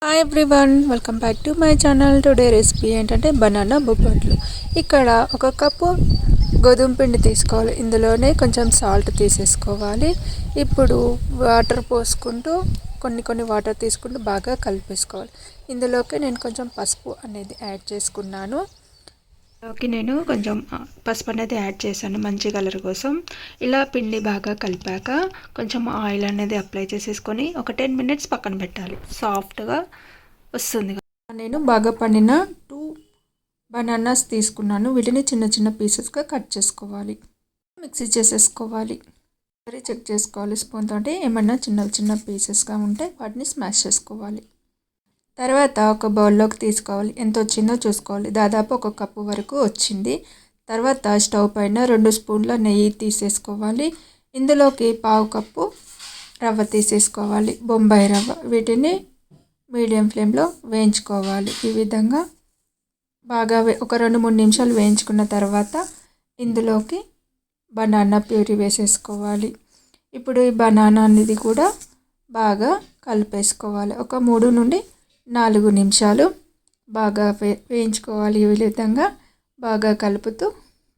Hi everyone, welcome back to my channel. Today recipe ఏంటంటే banana బొబ్బట్లు. ఇక్కడ ఒక cup గోధుమ పిండి తీసుకోవాలి. ఇందులోనే కొంచెం సాల్ట్ తీసేసుకోవాలి. ఇప్పుడు వాటర్ పోసుకుంటూ కొన్ని వాటర్ తీసుకుంటూ బాగా కలిపేసుకోవాలి. ఇందులోకి నేను కొంచెం పసుపు అనేది యాడ్ చేసుకున్నాను. నేను కొంచెం పసుపు అనేది యాడ్ చేశాను మంచి కలర్ కోసం. ఇలా పిండి బాగా కలిపాక కొంచెం ఆయిల్ అనేది అప్లై చేసేసుకొని ఒక 10 మినిట్స్ పక్కన పెట్టాలి. సాఫ్ట్గా వస్తుంది. నేను బాగా పండిన 2 బనానాస్ తీసుకున్నాను. వీటిని చిన్న చిన్న పీసెస్గా కట్ చేసుకోవాలి. మిక్సీ చేసేసుకోవాలి. సరే చెక్ చేసుకోవాలి స్పూన్ తోటి. ఏమన్నా చిన్న చిన్న పీసెస్గా ఉంటే వాటిని స్మాష్ చేసుకోవాలి. తర్వాత ఒక బౌల్లోకి తీసుకోవాలి. ఎంత వచ్చిందో చూసుకోవాలి. దాదాపు 1 కప్పు వరకు వచ్చింది. తర్వాత స్టవ్ పైన 2 స్పూన్ల నెయ్యి తీసేసుకోవాలి. ఇందులోకి 1/2 కప్పు రవ్వ తీసేసుకోవాలి, బొంబాయి రవ్వ. వీటిని మీడియం ఫ్లేమ్లో వేయించుకోవాలి. ఈ విధంగా బాగా ఒక 2-3 నిమిషాలు వేయించుకున్న తర్వాత ఇందులోకి బనానా ప్యూరీ వేసేసుకోవాలి. ఇప్పుడు ఈ బనానా అనేది కూడా బాగా కలిపేసుకోవాలి. ఒక 3 నుండి 4 నిమిషాలు బాగా వేయించుకోవాలి. ఈ విధంగా బాగా కలుపుతూ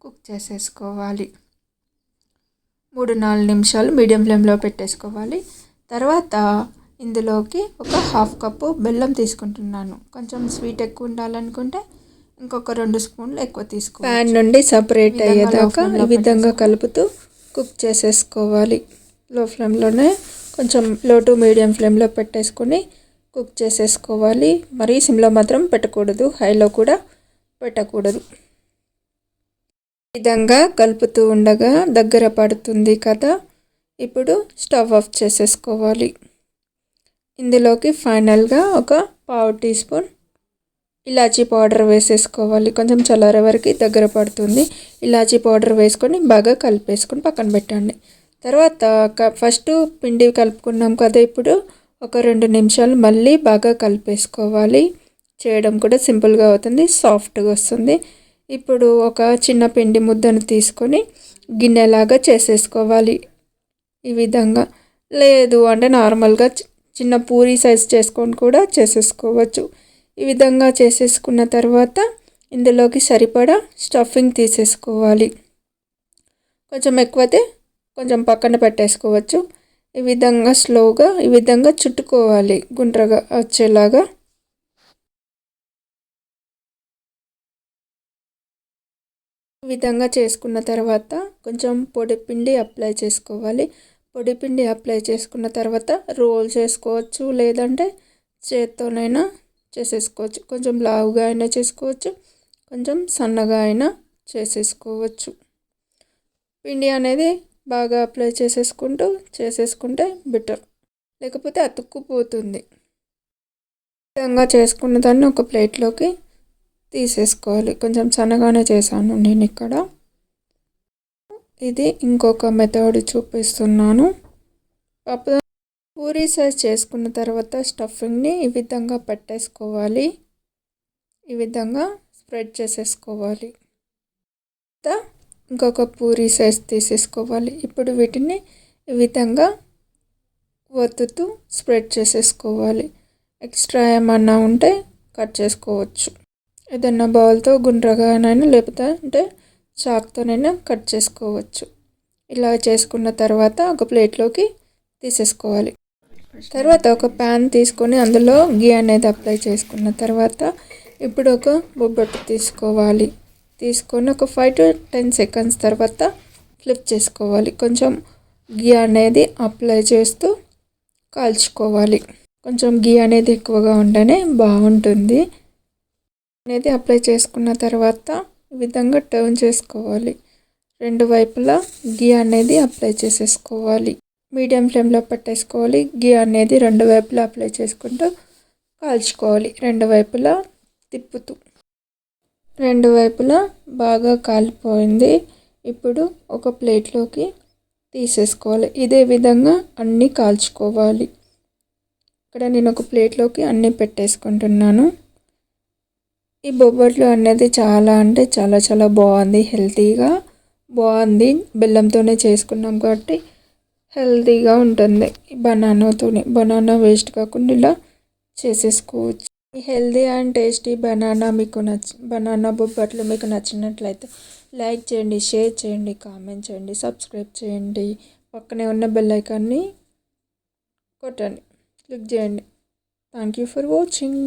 కుక్ చేసేసుకోవాలి. 3-4 నిమిషాలు మీడియం ఫ్లేమ్లో పెట్టేసుకోవాలి. తర్వాత ఇందులోకి ఒక 1/2 కప్పు బెల్లం తీసుకుంటున్నాను. కొంచెం స్వీట్ ఎక్కువ ఉండాలనుకుంటే ఇంకొక 2 స్పూన్లు ఎక్కువ తీసుకోవాలి. ప్యాన్ నుండి సపరేట్ అయ్యేదాకా ఈ విధంగా కలుపుతూ కుక్ చేసేసుకోవాలి. లో ఫ్లేమ్లోనే కొంచెం లో టు మీడియం ఫ్లేమ్లో పెట్టేసుకొని కుక్ చేసేసుకోవాలి. మరి సిమ్లో మాత్రం పెట్టకూడదు, హైలో కూడా పెట్టకూడదు. ఈ విధంగా కలుపుతూ ఉండగా దగ్గర పడుతుంది కదా. ఇప్పుడు స్టవ్ ఆఫ్ చేసేసుకోవాలి. ఇందులోకి ఫైనల్గా ఒక 1/2 టీ స్పూన్ ఇలాచీ పౌడర్ వేసేసుకోవాలి. కొంచెం చల్లారే వరకు దగ్గర పడుతుంది. ఇలాచీ పౌడర్ వేసుకొని బాగా కలిపేసుకొని పక్కన పెట్టండి. తర్వాత ఫస్ట్ పిండి కలుపుకున్నాం కదా, ఇప్పుడు ఒక 2 నిమిషాలు మళ్ళీ బాగా కలిపేసుకోవాలి. చేయడం కూడా సింపుల్గా అవుతుంది, సాఫ్ట్గా వస్తుంది. ఇప్పుడు ఒక చిన్న పిండి ముద్దను తీసుకొని గిన్నెలాగా చేసేసుకోవాలి. ఈ విధంగా లేదు అంటే నార్మల్గా చిన్న పూరీ సైజ్ చేసుకొని కూడా చేసేసుకోవచ్చు. ఈ విధంగా చేసేసుకున్న తర్వాత ఇందులోకి సరిపడా స్టఫింగ్ తీసేసుకోవాలి. కొంచెం ఎక్కువైతే కొంచెం పక్కన పెట్టేసుకోవచ్చు. ఈ విధంగా స్లోగా ఈ విధంగా చుట్టుకోవాలి, గుండ్రగా వచ్చేలాగా. ఈ విధంగా చేసుకున్న తర్వాత కొంచెం పొడిపిండి అప్లై చేసుకోవాలి. పొడిపిండి అప్లై చేసుకున్న తర్వాత రోల్ చేసుకోవచ్చు, లేదంటే చేత్తోనైనా చేసేసుకోవచ్చు. కొంచెం లావుగా అయినా చేసుకోవచ్చు, కొంచెం సన్నగా అయినా చేసేసుకోవచ్చు. పిండి అనేది బాగా అప్లై చేసేసుకుంటే బెటర్, లేకపోతే అతుక్కుపోతుంది. విధంగా చేసుకున్న దాన్ని ఒక ప్లేట్లోకి తీసేసుకోవాలి. కొంచెం సన్నగానే చేశాను నేను ఇక్కడ. ఇది ఇంకొక మెథడ్ చూపిస్తున్నాను. పూరీ సైజ్ చేసుకున్న తర్వాత స్టఫింగ్ని ఈ విధంగా పెట్టేసుకోవాలి. ఈ విధంగా స్ప్రెడ్ చేసేసుకోవాలి. ఇంకొక పూరీ సైజ్ తీసేసుకోవాలి. ఇప్పుడు వీటిని ఈ విధంగా ఒత్తుతూ స్ప్రెడ్ చేసేసుకోవాలి. ఎక్స్ట్రా ఏమన్నా ఉంటే కట్ చేసుకోవచ్చు. ఏదన్నా బౌల్తో గుండ్రగానైనా లేకపోతే చాక్తోనైనా కట్ చేసుకోవచ్చు. ఇలా చేసుకున్న తర్వాత ఒక ప్లేట్లోకి తీసేసుకోవాలి. తర్వాత ఒక ప్యాన్ తీసుకొని అందులో గీ అనేది అప్లై చేసుకున్న తర్వాత ఇప్పుడు ఒక బొబ్బట్టు తీసుకోవాలి. తీసుకొని ఒక 5 to 10 సెకండ్స్ తర్వాత ఫ్లిప్ చేసుకోవాలి. కొంచెం గీ అనేది అప్లై చేస్తూ కాల్చుకోవాలి. కొంచెం గీ అనేది ఎక్కువగా ఉంటేనే బాగుంటుంది. అనేది అప్లై చేసుకున్న తర్వాత ఈ విధంగా టర్న్ చేసుకోవాలి. 2 వైపులా గీ అనేది అప్లై చేసేసుకోవాలి. మీడియం ఫ్లేమ్లో పెట్టేసుకోవాలి. గీ అనేది 2 వైపులా అప్లై చేసుకుంటూ కాల్చుకోవాలి. 2 వైపులా తిప్పుతూ. 2 వైపులా బాగా కాలిపోయింది. ఇప్పుడు ఒక ప్లేట్లోకి తీసేసుకోవాలి. ఇదే విధంగా అన్నీ కాల్చుకోవాలి. ఇక్కడ నేను ఒక ప్లేట్లోకి అన్నీ పెట్టేసుకుంటున్నాను. ఈ బొబ్బట్లు అనేది చాలా అంటే చాలా చాలా బాగుంది, హెల్తీగా బాగుంది. బెల్లంతోనే చేసుకున్నాం కాబట్టి హెల్తీగా ఉంటుంది. బనానా వేస్ట్ కాకుండా ఇలా చేసేసుకోవచ్చు. ఈ హెల్దీ అండ్ టేస్టీ బనానా బొబ్బట్లు మీకు నచ్చినట్లయితే లైక్ చేయండి, షేర్ చేయండి, కామెంట్ చేయండి, సబ్స్క్రైబ్ చేయండి. పక్కనే ఉన్న బెల్ ఐకాన్ని కొట్టండి, క్లిక్ చేయండి. Thank you for watching.